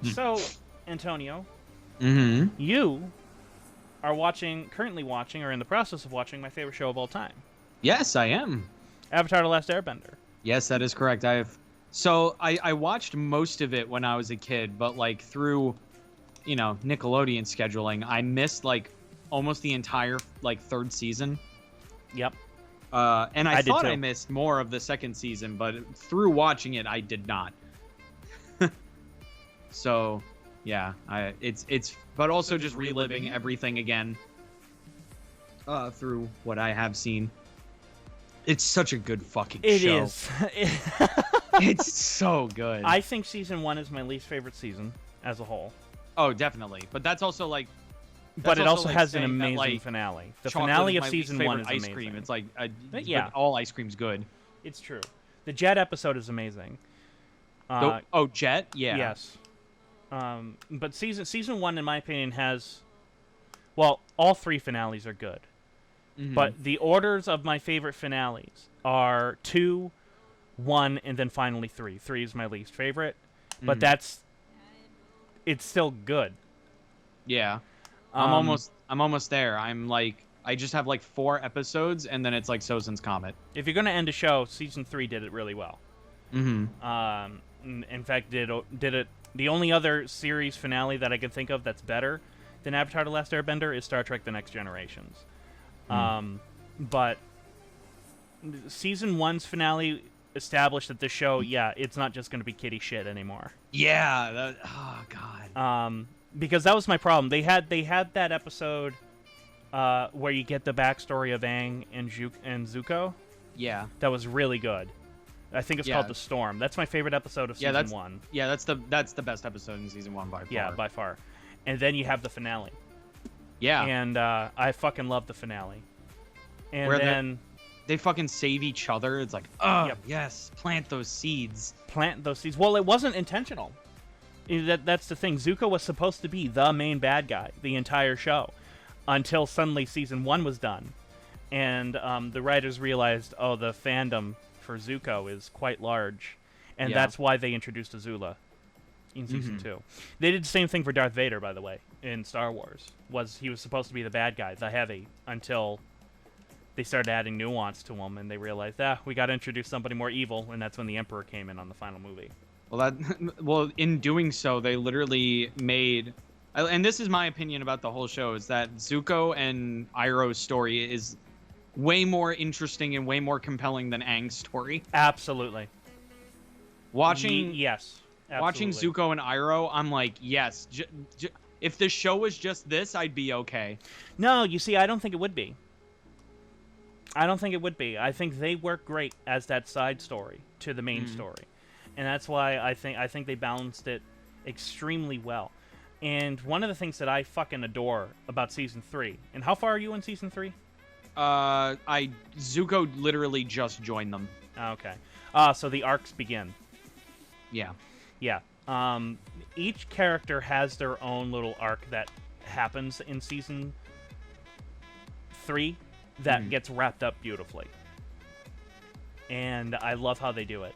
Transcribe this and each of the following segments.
So, Antonio, Mm-hmm. you are currently watching, or in the process of watching, my favorite show of all time, Yes, I am. Avatar: The Last Airbender. Yes, that is correct. I watched most of it when I was a kid, but like through, Nickelodeon scheduling, I missed like almost the entire like third season. Yep, And I I did thought too. I missed more of the second season, but through watching it, I did not. So, yeah, but also just reliving everything again through what I have seen. It's such a good fucking It show. is. It's so good. I think season 1 is my least favorite season as a whole. Oh, definitely. But that's also like. But it also like has an saying that, amazing like, finale. The chocolate finale is of my season least 1 is favorite ice amazing. cream. It's like, yeah, but all ice cream's good. it's true. The Jet episode is amazing. Jet? Yeah. Yes. But season 1, in my opinion, has... Well, all 3 finales are good. Mhm. But the orders of my favorite finales are 2, 1, and then finally 3. 3 is my least favorite. But it's still good. Yeah. I'm almost there. I just have like 4 episodes, and then it's like Sozin's Comet. If you're going to end a show, season 3 did it really well. Mm-hmm. In fact, did it. The only other series finale that I can think of that's better than Avatar: The Last Airbender is Star Trek: The Next Generations. But season 1's finale established that this show, it's not just going to be kiddie shit anymore. Yeah. Oh God. Because that was my problem. They had that episode where you get the backstory of Aang and Zuko. Yeah. That was really good. I think it's Yeah. called The Storm. That's my favorite episode of season 1. Yeah, that's the best episode in season 1 by far. Yeah, by far. And then you have the finale. Yeah. And I fucking love the finale. And Where then they fucking save each other. It's like, oh, Yep. yes, plant those seeds. plant those seeds. Well, it wasn't intentional. That's the thing. Zuko was supposed to be the main bad guy the entire show until suddenly season 1 was done. And the writers realized, the fandom for Zuko is quite large. And that's why they introduced Azula in season 2. They did the same thing for Darth Vader, by the way, in Star Wars. He was supposed to be the bad guy, the heavy, until they started adding nuance to him, and they realized, we got to introduce somebody more evil, and that's when the Emperor came in on the final movie. Well, in doing so, they literally made, and this is my opinion about the whole show, is that Zuko and Iroh's story is way more interesting and way more compelling than Aang's story. Absolutely. Watching yes. Watching Absolutely. Zuko and Iroh, I'm like, yes. If the show was just this, I'd be okay. No, you see, I don't think it would be. I think they work great as that side story to the main story. And that's why I think they balanced it extremely well. And one of the things that I fucking adore about season 3, and how far are you in season 3? Zuko literally just joined them. Okay. So the arcs begin. Yeah. Yeah. Each character has their own little arc that happens in season 3 that gets wrapped up beautifully. And I love how they do it.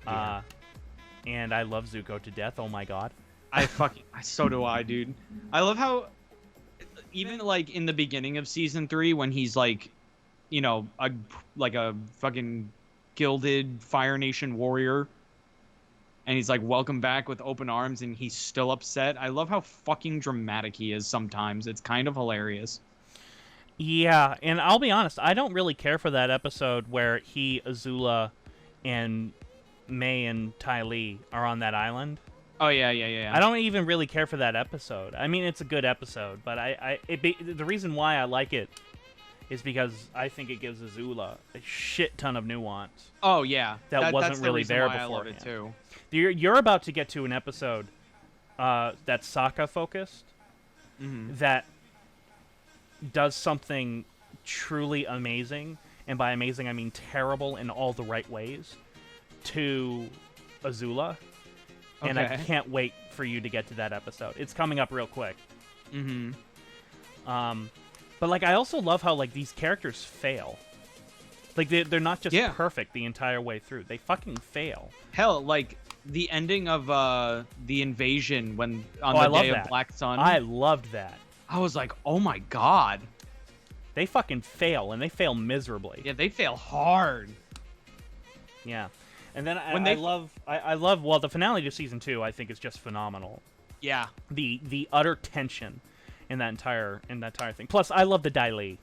Yeah. And I love Zuko to death. Oh my god. So do I, dude. I love how even like in the beginning of season 3 when he's like, a fucking gilded Fire Nation warrior, and he's like, welcome back with open arms, and he's still upset. I love how fucking dramatic he is sometimes. It's kind of hilarious. Yeah, and I'll be honest, I don't really care for that episode where Azula, and May and Ty Lee are on that island. Oh, yeah. I don't even really care for that episode. I mean, it's a good episode, but the reason why I like it is because I think it gives Azula a shit ton of nuance. Oh, yeah. That wasn't that's really the there why I love beforehand. it, too. You're about to get to an episode that's Sokka focused that does something truly amazing, and by amazing I mean terrible in all the right ways, to Azula. Okay. And I can't wait for you to get to that episode. It's coming up real quick. But like, I also love how like these characters fail. Like they're not just perfect the entire way through. They fucking fail. Hell, like the ending of the invasion when on Oh, I the love day of that. Black Sun. I loved that. I was like, oh my god. They fucking fail, and they fail miserably. Yeah, they fail hard. Yeah. And then When I they love well, the finale to season 2 I think is just phenomenal. Yeah. The utter tension in that entire thing. Plus I love the Dai Li.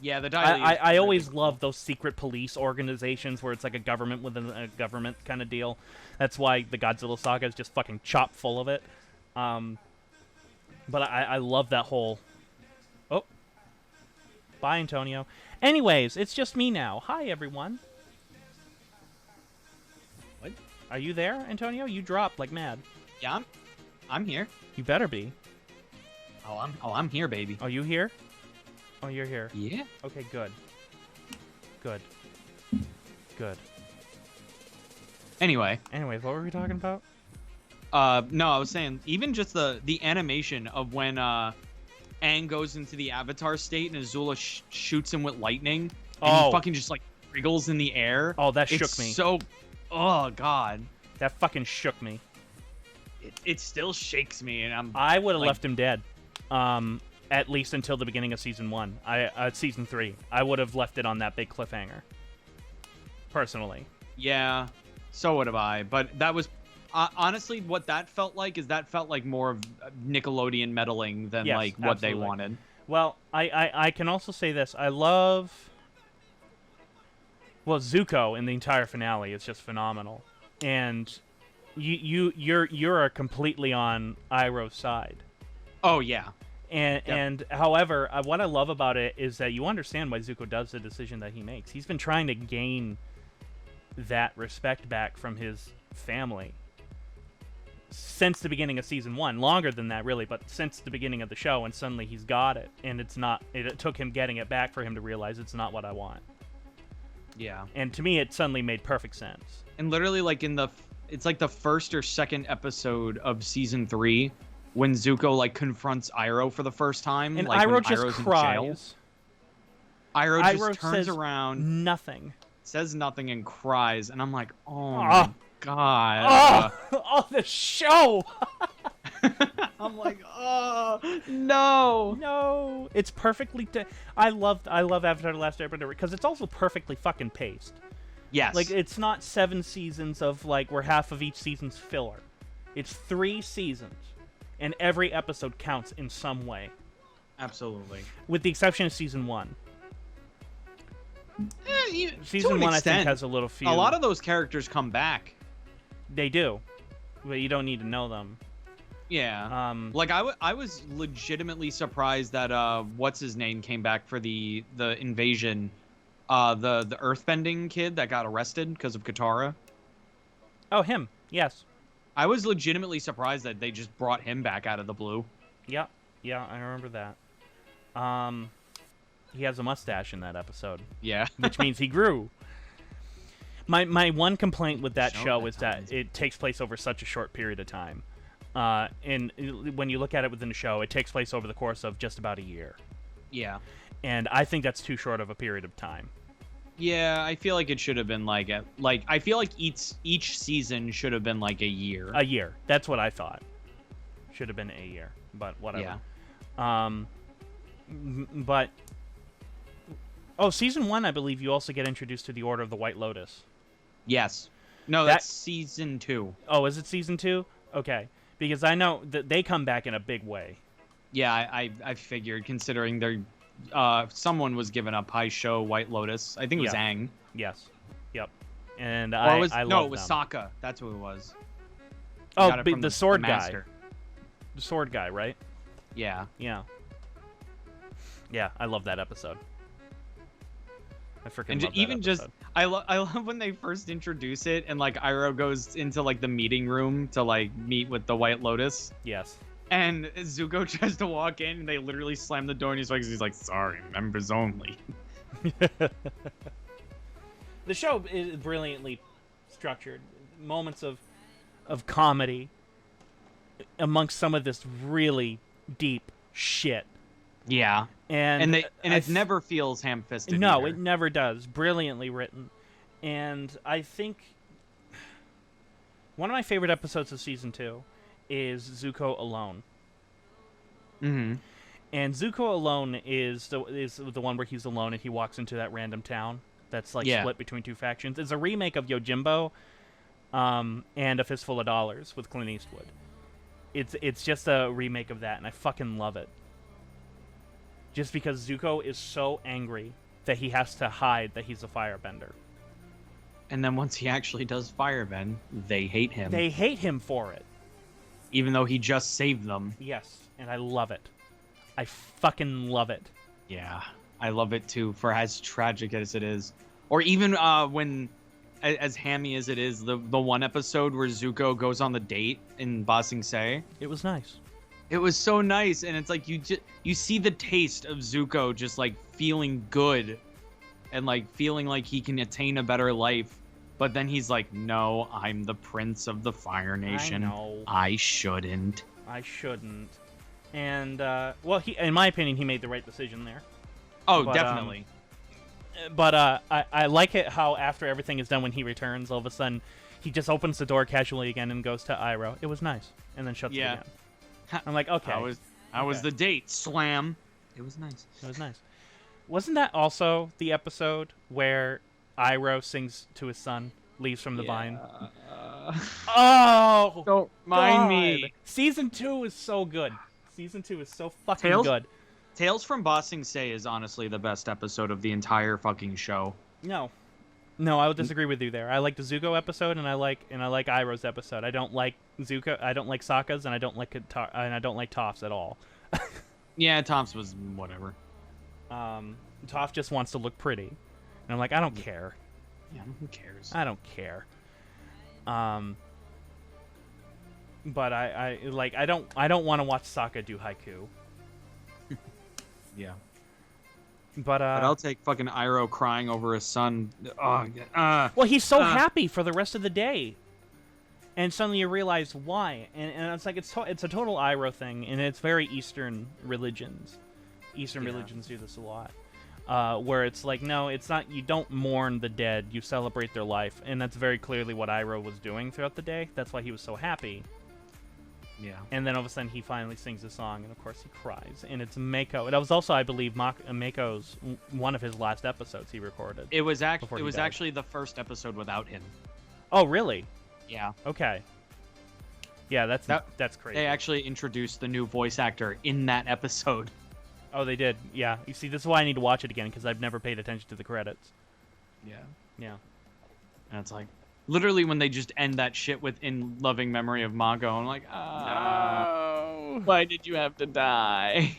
Yeah, the dialogue. I always love those secret police organizations where it's like a government within a government kind of deal. That's why the Godzilla saga is just fucking chock full of it. But I love that whole... Oh. Bye, Antonio. Anyways, it's just me now. Hi, everyone. What? Are you there, Antonio? You dropped like mad. Yeah, I'm here. You better be. I'm here, baby. Oh, you here? Oh, you're here. Yeah. Okay, good. Good. Good. Anyway. Anyways, what were we talking about? No, I was saying even just the animation of when Aang goes into the Avatar state and Azula shoots him with lightning, and he fucking just like wriggles in the air. Oh, that shook it's me. So, oh god, that fucking shook me. It still shakes me, and I would have left him dead. At least until the beginning of season 1. Season 3. I would have left it on that big cliffhanger. Personally. Yeah, so would have I. But that was honestly what that felt like. That felt like more of Nickelodeon meddling than like what absolutely. they wanted. Well, I can also say this. I love. Well, Zuko in the entire finale is just phenomenal, and you're completely on Iroh's side. Oh yeah. And however, what I love about it is that you understand why Zuko does the decision that he makes. He's been trying to gain that respect back from his family since the beginning of season 1. Longer than that, really, but since the beginning of the show, and suddenly he's got it. And it's not. It took him getting it back for him to realize it's not what I want. Yeah. And to me, it suddenly made perfect sense. And literally, like it's like the first or second episode of season 3. When Zuko like confronts Iroh for the first time, and like Iroh when just Iroh's cries. Iroh just turns says around, nothing, says nothing, and cries, and I'm like, oh Ah. my god! Oh, the show! I'm like, oh no, no! It's perfectly. I love Avatar: The Last Airbender because it's also perfectly fucking paced. yes, Like it's not 7 seasons of like where half of each season's filler. It's 3 seasons. And every episode counts in some way. absolutely. With the exception of season 1. Season to 1, an I think, extent, has a little few. a lot of those characters come back. They do. But you don't need to know them. Yeah. Like, I was legitimately surprised that, what's his name came back for the invasion. The earthbending kid that got arrested because of Katara. Oh, him. Yes. I was legitimately surprised that they just brought him back out of the blue. Yeah, I remember that. He has a mustache in that episode. Yeah. Which means he grew. My one complaint with that show is that times. it takes place over such a short period of time. And when you look at it within the show, it takes place over the course of just about a year. Yeah. And I think that's too short of a period of time. Yeah, I feel like it should have been like I feel like each season should have been like a year. A year. That's what I thought. Should have been a year, but whatever. Yeah. But season 1, I believe you also get introduced to the Order of the White Lotus. Yes. No, that's season 2. Oh, is it season 2? Okay, because I know that they come back in a big way. Yeah, I figured considering they're someone was given up High Show White Lotus. I think it was Aang. Yes. Yep. And I love it was them. Sokka. That's who it was. Oh, the sword guy. master. The sword guy, right? Yeah. Yeah. Yeah, I love that episode. I freaking And love that even episode. I love when they first introduce it and like Iroh goes into like the meeting room to like meet with the White Lotus. Yes. And Zuko tries to walk in, and they literally slam the door in his face. He's like, "Sorry, members only." The show is brilliantly structured. Moments of comedy amongst some of this really deep shit. Yeah, and it never feels ham-fisted. No, either. it never does. Brilliantly written, and I think One of my favorite episodes of season 2 is Zuko Alone. Mm-hmm. And Zuko Alone is the one where he's alone and he walks into that random town that's like split between two factions. It's a remake of Yojimbo and A Fistful of Dollars with Clint Eastwood. It's just a remake of that, and I fucking love it. Just because Zuko is so angry that he has to hide that he's a firebender. And then once he actually does firebend, they hate him. They hate him for it. Even though he just saved them. Yes, and I love it. I fucking love it. Yeah, I love it too, for as tragic as it is. Or even when, as hammy as it is, the one episode where Zuko goes on the date in Ba Sing Se. It was nice. It was so nice, and it's like you see the taste of Zuko just like feeling good and like feeling like he can attain a better life. But then he's like, no, I'm the prince of the Fire Nation. I know. I shouldn't. And, well, in my opinion, he made the right decision there. Oh, but, definitely. But I like it how after everything is done, when he returns, all of a sudden, he just opens the door casually again and goes to Iroh. It was nice. And then shuts it again. I'm like, okay. How was the date? Slam. It was nice. It was nice. Wasn't that also the episode where Iroh sings to his son, leaves from the vine? Oh! Don't mind me. Season 2 is so good. Season 2 is so fucking good. Tales from Ba Sing Se is honestly the best episode of the entire fucking show. No, I would disagree with you there. I like the Zuko episode, and I like Iroh's episode. I don't like Zuko. I don't like Sokka's, and I don't like Toph's at all. Yeah, Toph's was whatever. Toph just wants to look pretty, and I'm like, I don't care. Yeah, who cares? I don't care. But I don't want to watch Sokka do haiku. Yeah. But I'll take fucking Iroh crying over his son. Well, he's so happy for the rest of the day, and suddenly you realize why. And it's like it's a total Iroh thing, and it's very Eastern religions. Eastern religions do this a lot, where it's like, no, it's not. You don't mourn the dead; you celebrate their life, and that's very clearly what Iroh was doing throughout the day. That's why he was so happy. Yeah. And then all of a sudden he finally sings a song, and of course he cries. And it's Mako. That was also, I believe, Mako's one of his last episodes he recorded. It was actually the first episode without him. Oh, really? Yeah. Okay. Yeah, that's crazy. They actually introduced the new voice actor in that episode. Oh, they did. Yeah. You see, this is why I need to watch it again, because I've never paid attention to the credits. Yeah. Yeah. And it's like, literally when they just end that shit with "in loving memory of Mako," I'm like, no. Why did you have to die?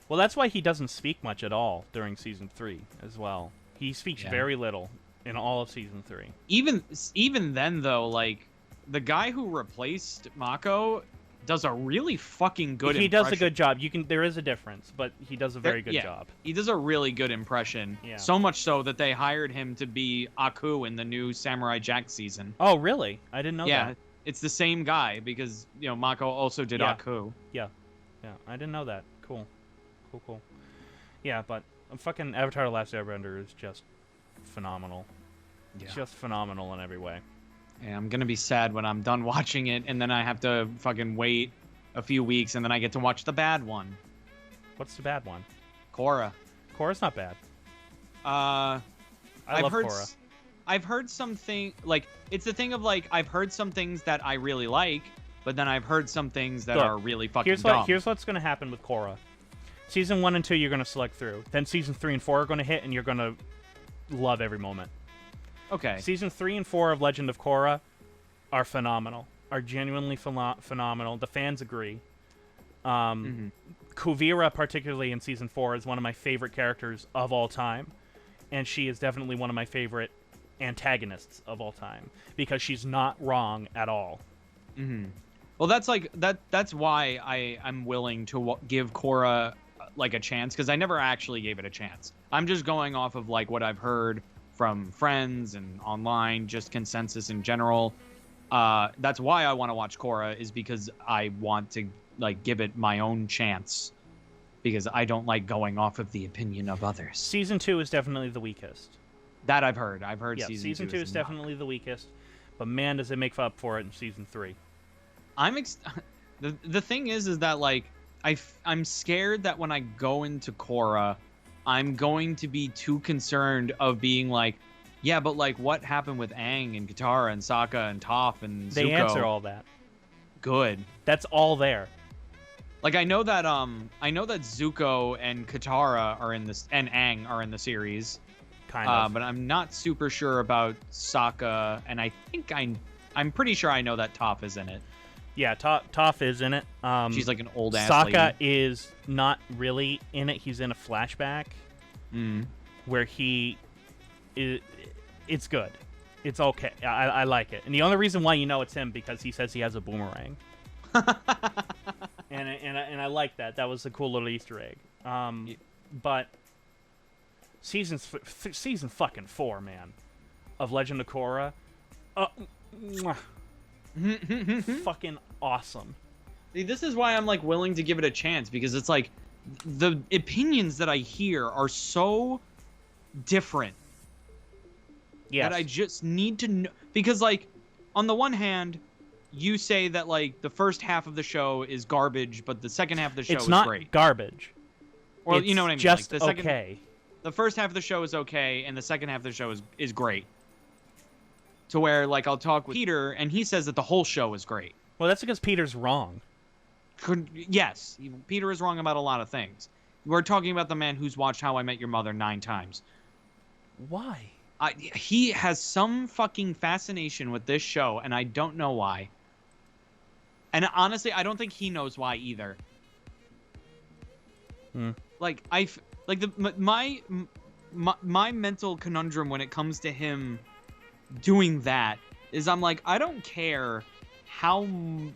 Well, that's why he doesn't speak much at all during season 3 as well. He speaks very little in all of season 3. Even then, though, like, the guy who replaced Mako does a really fucking good impression. He does a good job. There is a difference, but he does a very good job. He does a really good impression. Yeah. So much so that they hired him to be Aku in the new Samurai Jack season. Oh, really? I didn't know that. Yeah, it's the same guy because, Mako also did Aku. Yeah, I didn't know that. Cool. Yeah, but fucking Avatar: The Last Airbender is just phenomenal. Yeah. Just phenomenal in every way. Yeah, I'm gonna be sad when I'm done watching it, and then I have to fucking wait a few weeks, and then I get to watch the bad one. What's the bad one? Korra. Korra's not bad. I love Korra. I've heard something, like, it's the thing of, like, I've heard some things that I really like, but then I've heard some things that are really fucking dumb. Here's what's gonna happen with Korra. Season 1 and 2 you're gonna select through. Then season 3 and 4 are gonna hit, and you're gonna love every moment. Okay. Season 3 and 4 of Legend of Korra are phenomenal. Are genuinely phenomenal. The fans agree. Kuvira, particularly in season 4, is one of my favorite characters of all time, and she is definitely one of my favorite antagonists of all time because she's not wrong at all. Well, that's like that's why I'm willing to give Korra like a chance, because I never actually gave it a chance. I'm just going off of like what I've heard from friends and online, just consensus in general. That's why I want to watch Korra, is because I want to like give it my own chance, because I don't like going off of the opinion of others. Season 2 is definitely the weakest. That I've heard. I've heard season 2 is definitely the weakest. but man, does it make up for it in season 3. The thing is that like I'm scared that when I go into Korra, I'm going to be too concerned of being like, yeah, but like what happened with Aang and Katara and Sokka and Toph and Zuko? They answer all that. Good. That's all there. Like I know that Zuko and Katara are in this and Aang are in the series. Kind of. But I'm not super sure about Sokka, and I think I'm pretty sure I know that Toph is in it. Yeah, Toph is in it. She's like an old ass Sokka lady. is not really in it. He's in a flashback where he is. It's good. It's okay. I like it. And the only reason why you know it's him because he says he has a boomerang. and I like that. That was a cool little Easter egg. But season fucking 4, man, of Legend of Korra, fucking awesome. This is why I'm like willing to give it a chance, because it's like the opinions that I hear are so different. Yes. That I just need to know, because like on the one hand you say that like the first half of the show is garbage but the second half of the show it's is not great. Garbage. Or it's you know what I mean? Just like, okay. The first half of the show is okay and the second half of the show is great. To where like I'll talk with Peter and he says that the whole show is great. Well, that's because Peter's wrong. Yes, Peter is wrong about a lot of things. We're talking about the man who's watched How I Met Your Mother 9 times. Why? He has some fucking fascination with this show, and I don't know why. And honestly, I don't think he knows why either. Like my mental conundrum when it comes to him doing that is I'm like, I don't care how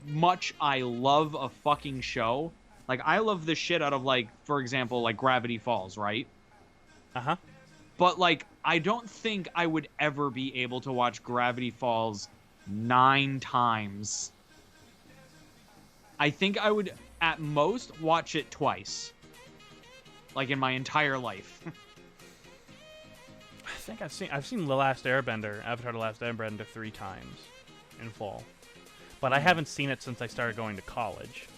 much I love a fucking show. Like I love the shit out of like, for example, like Gravity Falls, right? Uh-huh. But, like, I don't think I would ever be able to watch Gravity Falls 9 times. I think I would, at most, watch it twice. Like, in my entire life. I think I've seen The Last Airbender, Avatar The Last Airbender 3 times in full. But I haven't seen it since I started going to college.